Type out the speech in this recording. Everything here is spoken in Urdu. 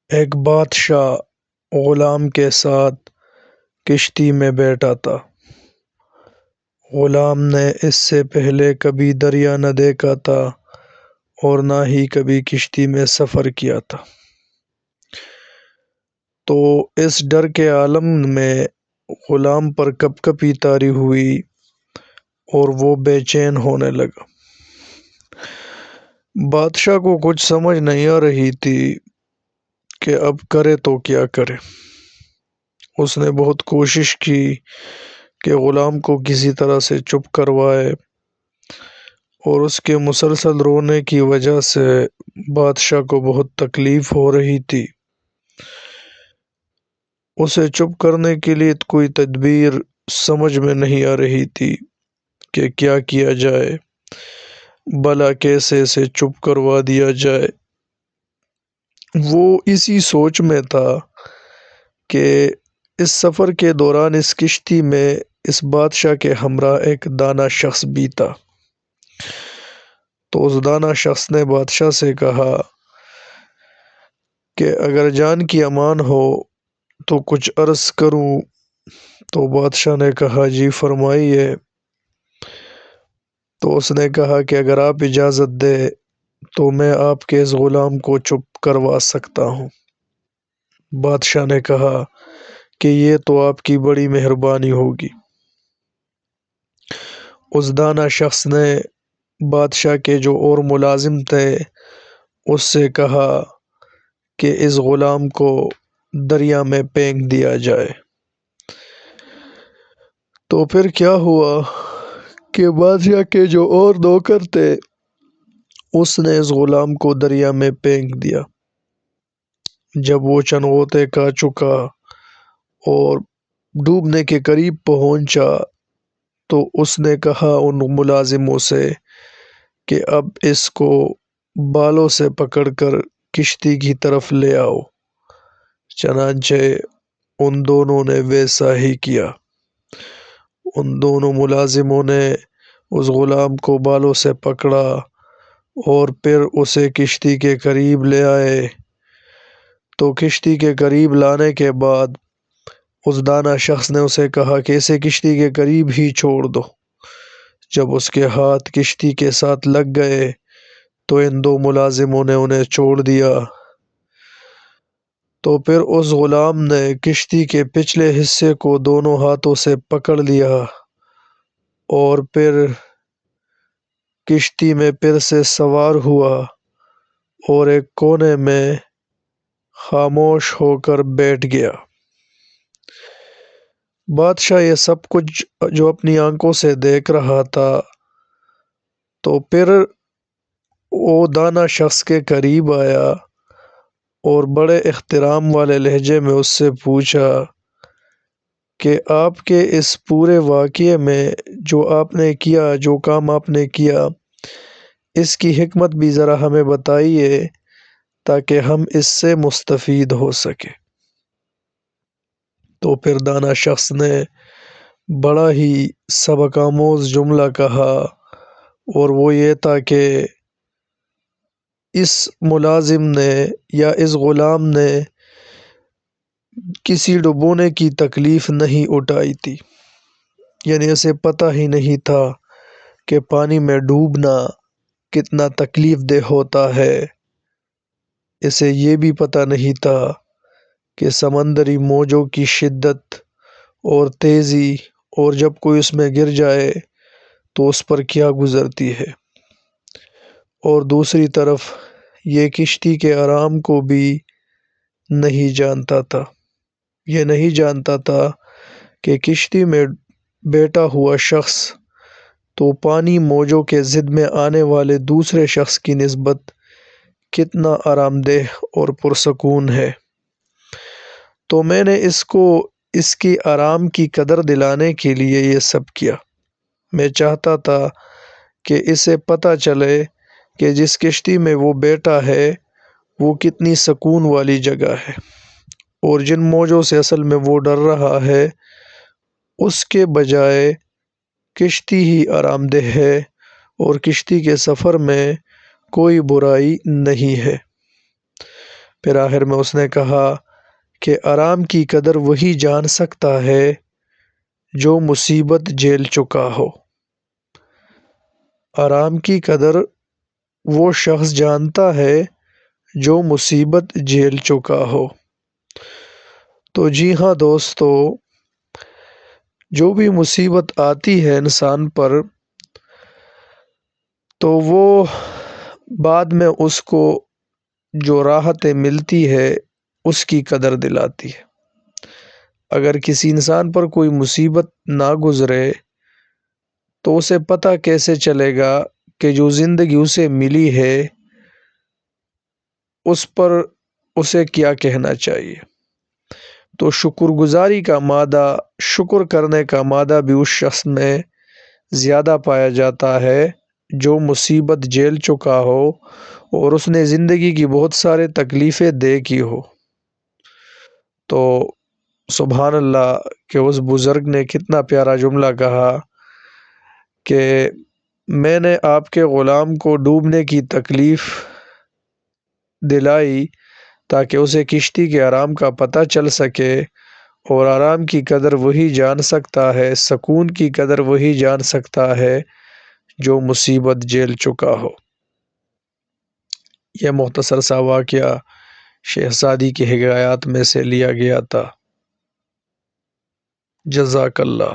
ایک بادشاہ غلام کے ساتھ کشتی میں بیٹھا تھا۔ غلام نے اس سے پہلے کبھی دریا نہ دیکھا تھا اور نہ ہی کبھی کشتی میں سفر کیا تھا، تو اس ڈر کے عالم میں غلام پر کپ کپی طاری ہوئی اور وہ بے چین ہونے لگا۔ بادشاہ کو کچھ سمجھ نہیں آ رہی تھی کہ اب کرے تو کیا کرے۔ اس نے بہت کوشش کی کہ غلام کو کسی طرح سے چپ کروائے، اور اس کے مسلسل رونے کی وجہ سے بادشاہ کو بہت تکلیف ہو رہی تھی۔ اسے چپ کرنے کے لیے کوئی تدبیر سمجھ میں نہیں آ رہی تھی کہ کیا کیا جائے، بھلا کیسے اسے چپ کروا دیا جائے۔ وہ اسی سوچ میں تھا کہ اس سفر کے دوران اس کشتی میں اس بادشاہ کے ہمراہ ایک دانا شخص بھی تھا۔ تو اس دانا شخص نے بادشاہ سے کہا کہ اگر جان کی امان ہو تو کچھ عرض کروں۔ تو بادشاہ نے کہا جی فرمائیے۔ تو اس نے کہا کہ اگر آپ اجازت دے تو میں آپ کے اس غلام کو چپ کروا سکتا ہوں۔ بادشاہ نے کہا کہ یہ تو آپ کی بڑی مہربانی ہوگی۔ اس دانا شخص نے بادشاہ کے جو اور ملازم تھے اس سے کہا کہ اس غلام کو دریا میں پھینک دیا جائے۔ تو پھر کیا ہوا کہ بادشاہ کے جو اور نوکر تھے اس نے اس غلام کو دریا میں پھینک دیا۔ جب وہ چند غوطے کھا چکا اور ڈوبنے کے قریب پہنچا تو اس نے کہا ان ملازموں سے کہ اب اس کو بالوں سے پکڑ کر کشتی کی طرف لے آؤ۔ چنانچہ ان دونوں نے ویسا ہی کیا۔ ان دونوں ملازموں نے اس غلام کو بالوں سے پکڑا اور پھر اسے کشتی کے قریب لے آئے۔ تو کشتی کے قریب لانے کے بعد اس دانا شخص نے اسے کہا کہ اسے کشتی کے قریب ہی چھوڑ دو۔ جب اس کے ہاتھ کشتی کے ساتھ لگ گئے تو ان دو ملازموں نے انہیں چھوڑ دیا۔ تو پھر اس غلام نے کشتی کے پچھلے حصے کو دونوں ہاتھوں سے پکڑ لیا اور پھر کشتی میں پھر سے سوار ہوا اور ایک کونے میں خاموش ہو کر بیٹھ گیا۔ بادشاہ یہ سب کچھ جو اپنی آنکھوں سے دیکھ رہا تھا، تو پھر وہ دانا شخص کے قریب آیا اور بڑے احترام والے لہجے میں اس سے پوچھا کہ آپ کے اس پورے واقعے میں جو آپ نے کیا، جو کام آپ نے کیا، اس کی حکمت بھی ذرا ہمیں بتائیے تاکہ ہم اس سے مستفید ہو سکے۔ تو پھر دانا شخص نے بڑا ہی سبق آموز جملہ کہا، اور وہ یہ تھا کہ اس ملازم نے یا اس غلام نے کسی ڈبونے کی تکلیف نہیں اٹھائی تھی، یعنی اسے پتہ ہی نہیں تھا کہ پانی میں ڈوبنا کتنا تکلیف دہ ہوتا ہے۔ اسے یہ بھی پتہ نہیں تھا کہ سمندری موجوں کی شدت اور تیزی، اور جب کوئی اس میں گر جائے تو اس پر کیا گزرتی ہے۔ اور دوسری طرف یہ کشتی کے آرام کو بھی نہیں جانتا تھا۔ یہ نہیں جانتا تھا کہ کشتی میں بیٹھا ہوا شخص تو پانی موجوں کے ضد میں آنے والے دوسرے شخص کی نسبت کتنا آرام دہ اور پرسکون ہے۔ تو میں نے اس کو اس کی آرام کی قدر دلانے کے لیے یہ سب کیا۔ میں چاہتا تھا کہ اسے پتہ چلے کہ جس کشتی میں وہ بیٹھا ہے وہ کتنی سکون والی جگہ ہے، اور جن موجوں سے اصل میں وہ ڈر رہا ہے اس کے بجائے کشتی ہی آرام دہ ہے، اور کشتی کے سفر میں کوئی برائی نہیں ہے۔ پھر آخر میں اس نے کہا کہ آرام کی قدر وہی جان سکتا ہے جو مصیبت جھیل چکا ہو۔ آرام کی قدر وہ شخص جانتا ہے جو مصیبت جھیل چکا ہو۔ تو جی ہاں دوستو، جو بھی مصیبت آتی ہے انسان پر تو وہ بعد میں اس کو جو راحتیں ملتی ہے اس کی قدر دلاتی ہے۔ اگر کسی انسان پر کوئی مصیبت نہ گزرے تو اسے پتہ کیسے چلے گا کہ جو زندگی اسے ملی ہے اس پر اسے کیا کہنا چاہیے۔ تو شکر گزاری کا مادہ، شکر کرنے کا مادہ بھی اس شخص میں زیادہ پایا جاتا ہے جو مصیبت جھیل چکا ہو اور اس نے زندگی کی بہت سارے تکلیفیں دیکھی ہو۔ تو سبحان اللہ کہ اس بزرگ نے کتنا پیارا جملہ کہا کہ میں نے آپ کے غلام کو ڈوبنے کی تکلیف دلائی تاکہ اسے کشتی کے آرام کا پتہ چل سکے، اور آرام کی قدر وہی جان سکتا ہے، سکون کی قدر وہی جان سکتا ہے جو مصیبت جھیل چکا ہو۔ یہ مختصر سا واقعہ شہزادی کی حکایات میں سے لیا گیا تھا۔ جزاک اللہ۔